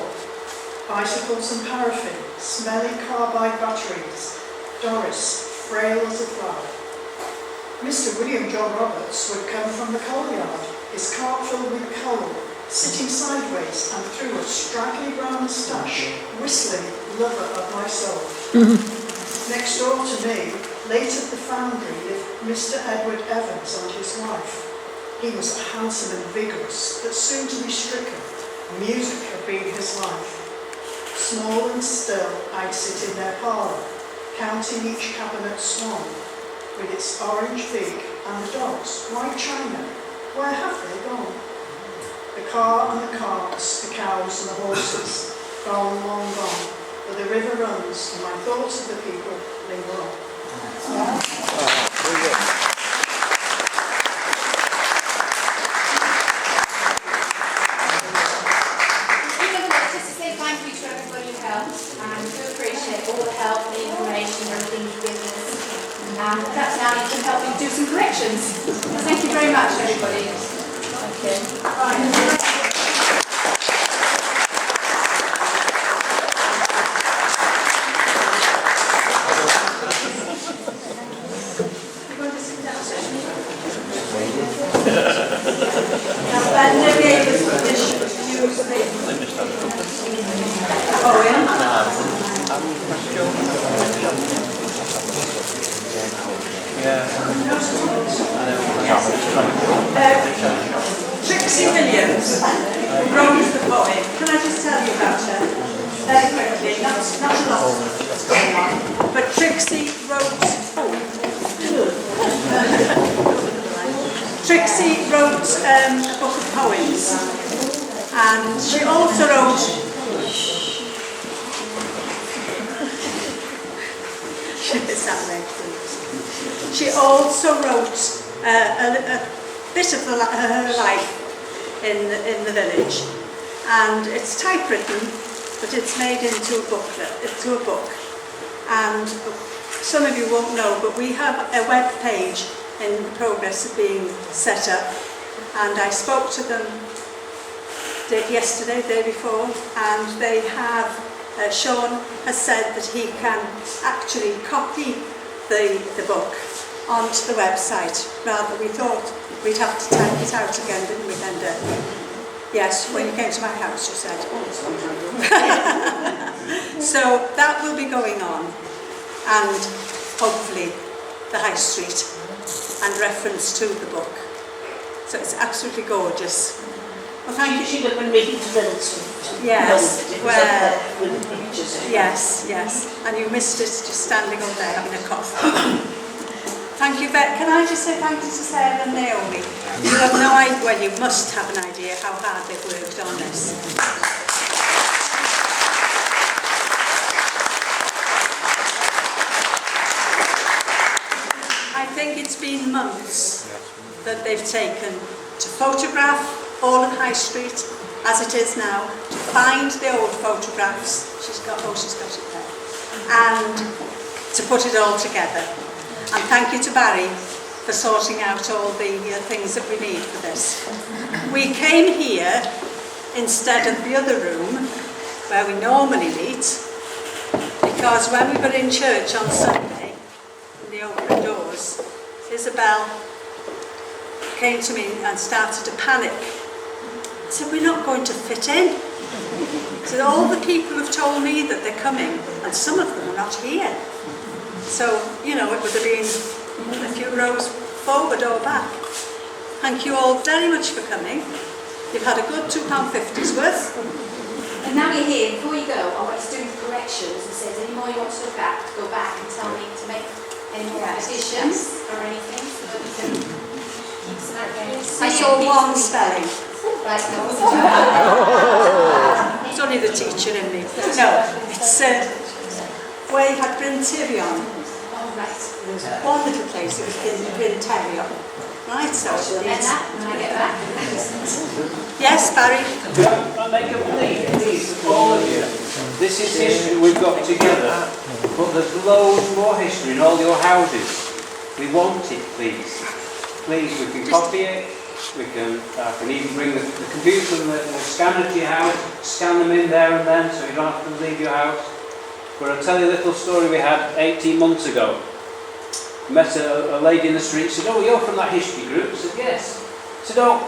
Bicycles and paraffin, smelly carbide batteries. Doris, frail as a flower. Mr. William John Roberts would come from the coal yard, his cart filled with coal, sitting sideways and through a straggly brown moustache, whistling, lover of my soul. Next door to me, late at the foundry, lived Mr. Edward Evans and his wife. He was handsome and vigorous, but soon to be stricken. Music had been his life. Small and still, I'd sit in their parlour, counting each cabinet swan, with its orange beak and the dogs, white china. Where have they gone? The car and the carts, the cows and the horses, gone, long gone. But the river runs, and my thoughts of the people linger on. Just to say thank you to everybody who helped, and we do appreciate questions. Well, thank you very much, everybody. Trixie Williams wrote the poem. Can I just tell you about her very quickly? Not a lot. But Trixie wrote a book of poems, and she also wrote. She also wrote a bit of her life in the village, and it's typewritten, but it's made into a book. And some of you won't know, but we have a web page in the progress of being set up, and I spoke to them yesterday, the day before, and they have. Sean has said that he can actually copy the book onto the website. Rather, we thought we'd have to type it out again, didn't we, Linda? Yes, when you came to my house, you said. So that will be going on, and hopefully the High Street, and reference to the book. So it's absolutely gorgeous. Well, thank you. She'd have been making to village. Yes, well, with the pictures. yes, and you missed it just standing up there having a cough. Thank you, Beth. Can I just say thank you to Sarah and Naomi? You have no idea, well, you must have an idea how hard they've worked on this. I think it's been months that they've taken to photograph all of High Street as it is now, to find the old photographs, she's got it there, and to put it all together. And thank you to Barry for sorting out all the things that we need for this. We came here instead of the other room where we normally meet, because when we were in church on Sunday, in the open doors, Isabel came to me and started to panic. I said, we're not going to fit in. So all the people have told me that they're coming, and some of them are not here. So, you know, it would have been a few rows forward or back. Thank you all very much for coming. You've had a good £2.50's worth. And now you're here, before you go, I want you to do the corrections and say, any more you want to look at, go back and tell me to make any more additions or anything, so that we can keep some I saw one spelling. Right, no. It's only the teacher in me. No, it's where you had Brynterion. Oh, right. One little place, it was in Brynterion. Right, so And that, when I get back. yes, Barry. I make a plea, please, all of you. This is history we've got together, but there's loads more history in all your houses. We want it, please. Please, we can copy it. I can even bring the computer and the scanner to your house, scan them in there and then, so you don't have to leave your house. But I'll tell you a little story we had 18 months ago. Met a lady in the street, said, oh, you're from that history group? I said, yes. I said, oh,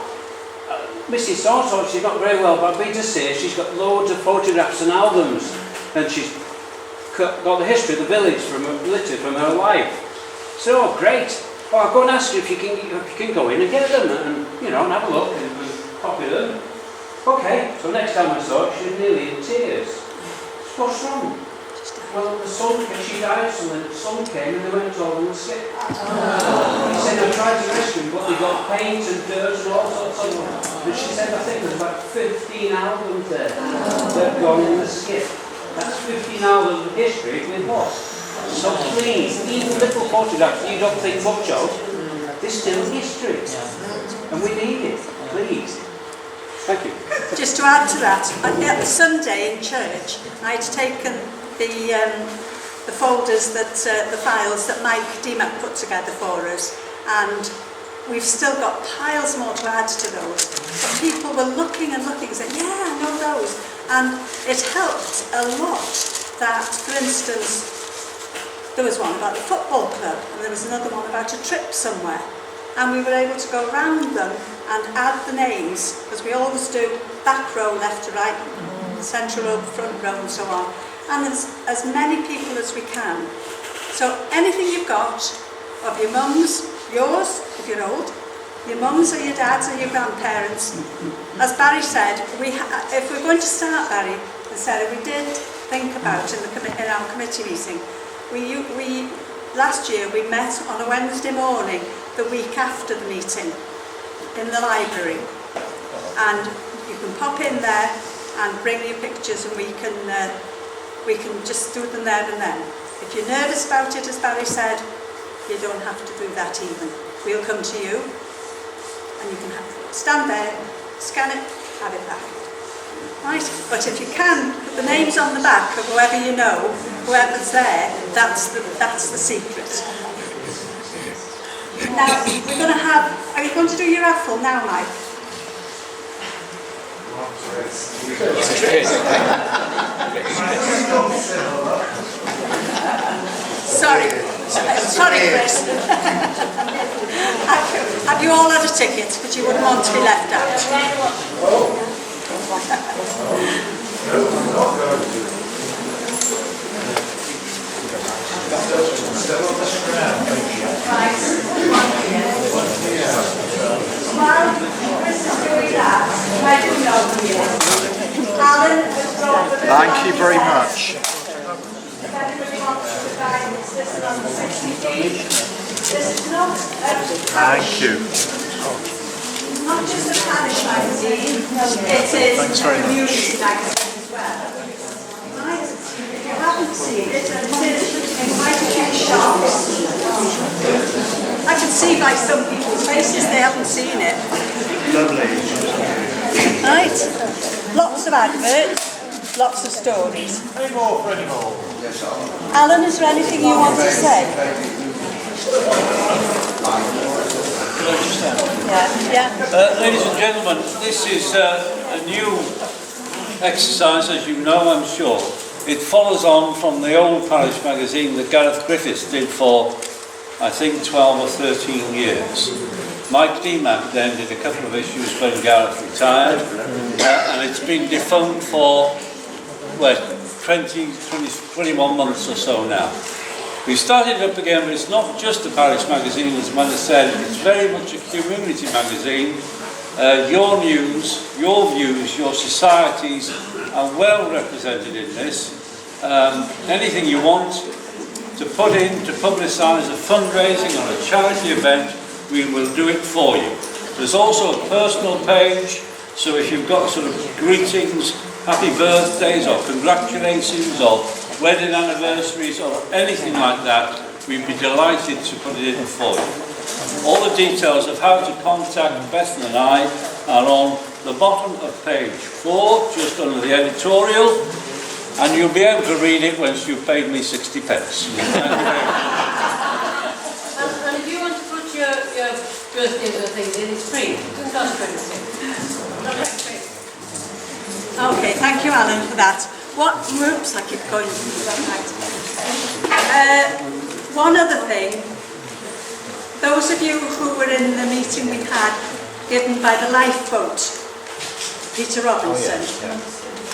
Mrs. So-and-so, she's not very well, but I've been to see her, she's got loads of photographs and albums, and she's got the history of the village from her life. So, oh, great. Well, I'll go and ask her if you can go in and get them and and have a look and copy them. Okay, so next time I saw her, she was nearly in tears. What's wrong? Well, the sun, she died, so the sun came and they went over the skip. He said, I tried to rescue them, but they got paint and dirt and all sorts of them. And she said, I think there's about 15 albums there that have gone in the skip. That's 15 albums of history with what? So please, even little photographs you don't think much of, they're still history. And we need it, please. Thank you. Just to add to that, on Sunday in church, I'd taken the folders that, the files that Mike Demak put together for us, and we've still got piles more to add to those. But people were looking and looking and saying, yeah, I know those. And it helped a lot that, for instance, there was one about the football club and there was another one about a trip somewhere. And we were able to go around them and add the names, because we always do back row, left to right, centre row, front row and so on. And as many people as we can. So anything you've got of your mums, yours, if you're old, your mums or your dads or your grandparents. As Barry said, if we're going to start, Barry and Sarah, we did think about in our committee meeting, we last year we met on a Wednesday morning, the week after the meeting, in the library. And you can pop in there and bring your pictures and we can just do them there and then. If you're nervous about it, as Barry said, you don't have to do that even. We'll come to you and you can stand there, scan it, have it back. Right? But if you can, put the names on the back of whoever you know, whoever's there, that's the secret. Now, we're going to have, are you going to do your raffle now, Mike? Sorry, Chris. Have you all had a ticket? But you wouldn't want to be left out. While Chris is doing that, I do know who he is. Alan has brought the Thank you very much. If anybody wants to buy this, this is on the 60p. This is not Thank you. not just a parish magazine, it is a community magazine as well. Right? If you haven't seen it, and it is in quite a few shops. I can see by some people's faces they haven't seen it. Lovely. Right? Lots of adverts, lots of stories. Any more for any more? Alan, is there anything you want to say? Yeah. Ladies and gentlemen, this is a new exercise, as you know, I'm sure. It follows on from the old parish magazine that Gareth Griffiths did for, I think, 12 or 13 years. Mike DeMac then did a couple of issues when Gareth retired, and it's been defunct for, well, 21 months or so now. We started up again, but it's not just a parish magazine, as Mother said, it's very much a community magazine. Your news, your views, your societies are well represented in this. Anything you want to put in to publicise a fundraising or a charity event, we will do it for you. There's also a personal page, so if you've got sort of greetings, happy birthdays or congratulations or wedding anniversaries or anything like that, we'd be delighted to put it in for you. All the details of how to contact Beth and I are on the bottom of page 4, just under the editorial, and you'll be able to read it once you've paid me 60 pence. And if you want to put your birthdays or things in, it's free. It doesn't cost you anything. Okay, thank you, Alan, for that. Oops, I keep going. One other thing, those of you who were in the meeting we had given by the lifeboat, Peter Robinson,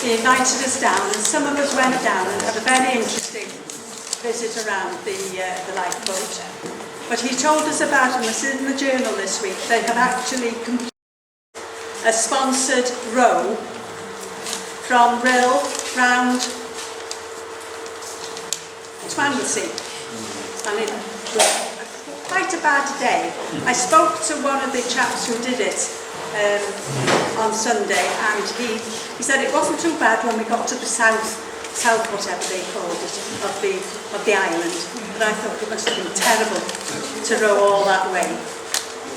he invited us down, and some of us went down and had a very interesting visit around the lifeboat. But he told us about, and it's in the journal this week, they have actually completed a sponsored row from Rhyddlan round to Anglesey. And it was quite a bad day. I spoke to one of the chaps who did it on Sunday, and he said it wasn't too bad when we got to the south whatever they called it, of the island. But I thought it must have been terrible to row all that way.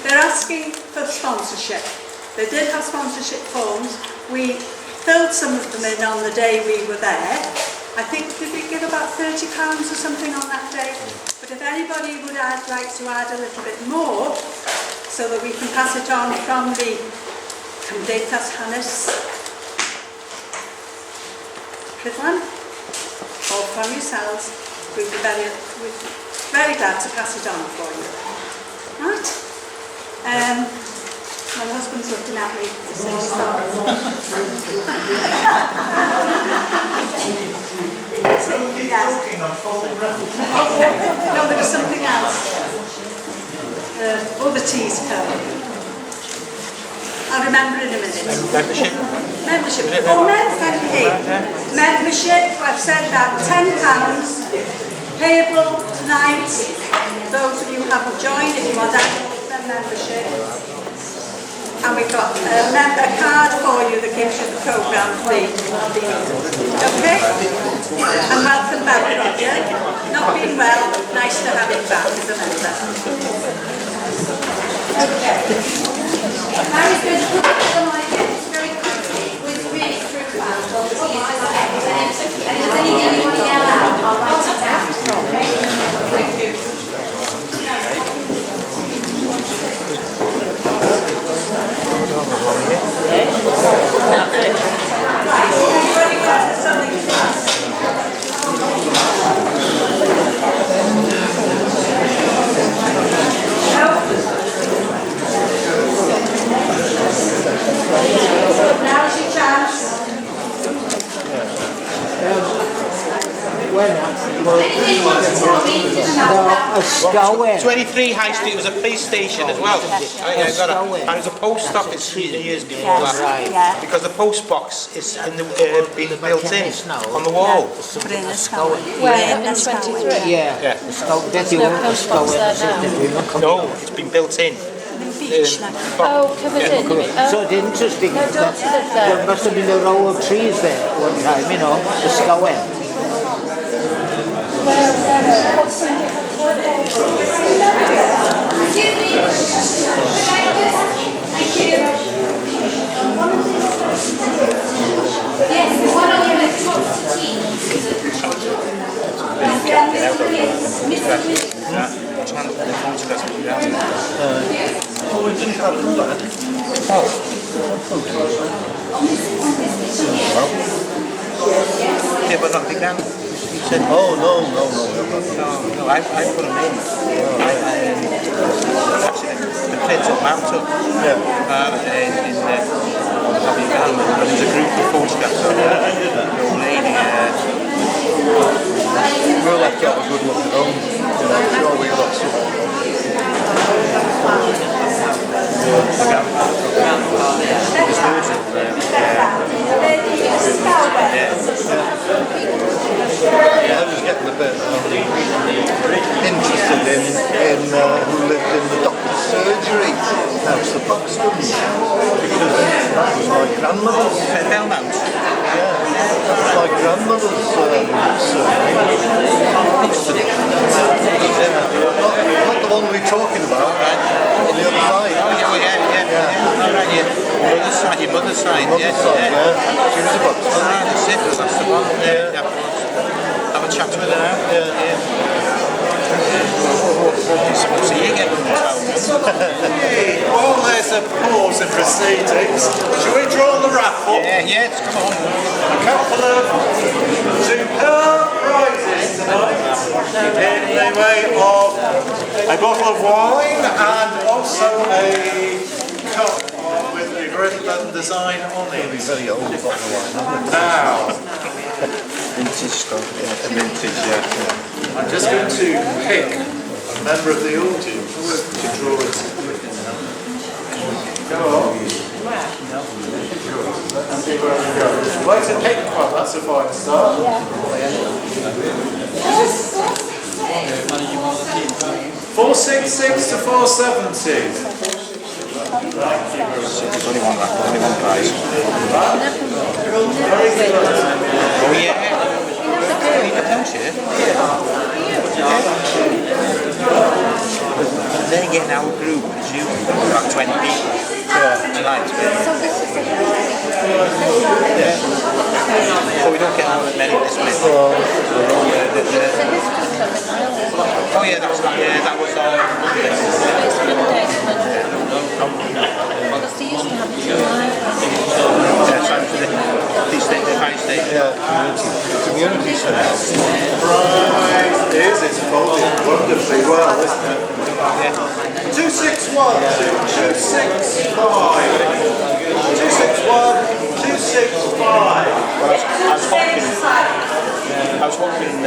They're asking for sponsorship. They did have sponsorship forms. We filled some of them in on the day we were there. I think did we give about £30 or something on that day? But if anybody would like to add a little bit more, so that we can pass it on from the Cymdeithas Hanes Rhuddlan, or from yourselves. We'd be very glad to pass it on for you. Right? My husband's looking at me to say stop. No, there was something else. Other teas come. I'll remember in a minute. Membership. Membership. Oh, membership, I've said that, £10 payable tonight. Those of you who haven't joined, if you want that membership. And we've got a card for you that gives you the programme fee. Okay? And welcome back, Roger. Not been well, nice to have you back as a member. Okay. Now he's going to put it on my head very quickly with really profound on the teas. And if there's anything you want to yell out, I'll write it down. Okay? Thank you. Now's your chance. A scowen. 23 High Street was a police station as well. And it was a post office 3 years before that. Because the post box is been built in on the wall. Where, in 23? Yeah. That's the old scowen. No, it's been built in. Oh, covered in. Oh. So it's interesting. No, don't live There there. must have been a row of trees there at one time, you know, the scowen. Excuse me. Thank you. Yes, the one on your left top to Yeah, but not big Dan. He said, oh, no, I put him in. Actually, the kids at Mount up. In Aberdeen, and there's a group of photographs of the old lady. We'll have to have a good look at home. I'm sure we've got some. I was getting a bit interested in who lived in the doctor's surgery, house, the Buxtons, because that was my grandmother's. Belmont? Yeah, that was my grandmother's surname. Not the one we're talking about, right? On the other side. Oh, yeah. Your mother's side, yeah. She was a Buxton. That's it, that's the one. Yeah. Have a chat with her now. Yeah. So you get Hey, well, there's a pause in proceedings. Shall we draw the raffle? Yeah, come on. A couple of superb prizes tonight in the way of a bottle of wine and also a cup with the Rhuddlan design on it. It's a very old bottle of wine. Now, Vintage stuff. Vintage, yeah. I'm just going to pick a member of the audience to draw it. Go on. Where's the pick one? That's a fine start. 466 to 470. There's only one prize. Oh yeah. You need a punch here? They're getting our group, as you, about 20 people. Tonight. So we don't get out that many this week. Oh yeah, that was on Monday. I was hoping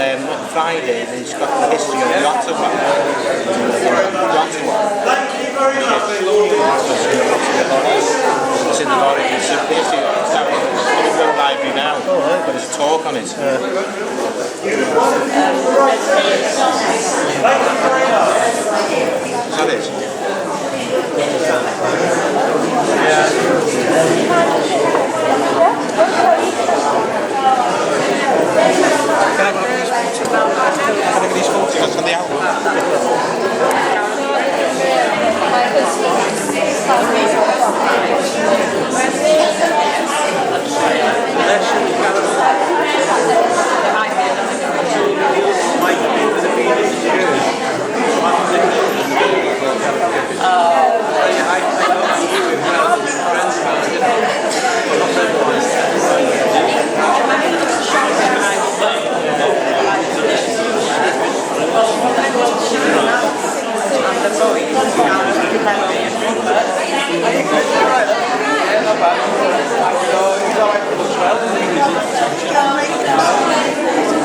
Friday, and he's got the history of the Ottawa. Thank you very much. It's in the lorry. It's basically it's going to go library now, but there's a talk on it. Thank you very much. Is that it? Can I get these photographs on the album? Can I make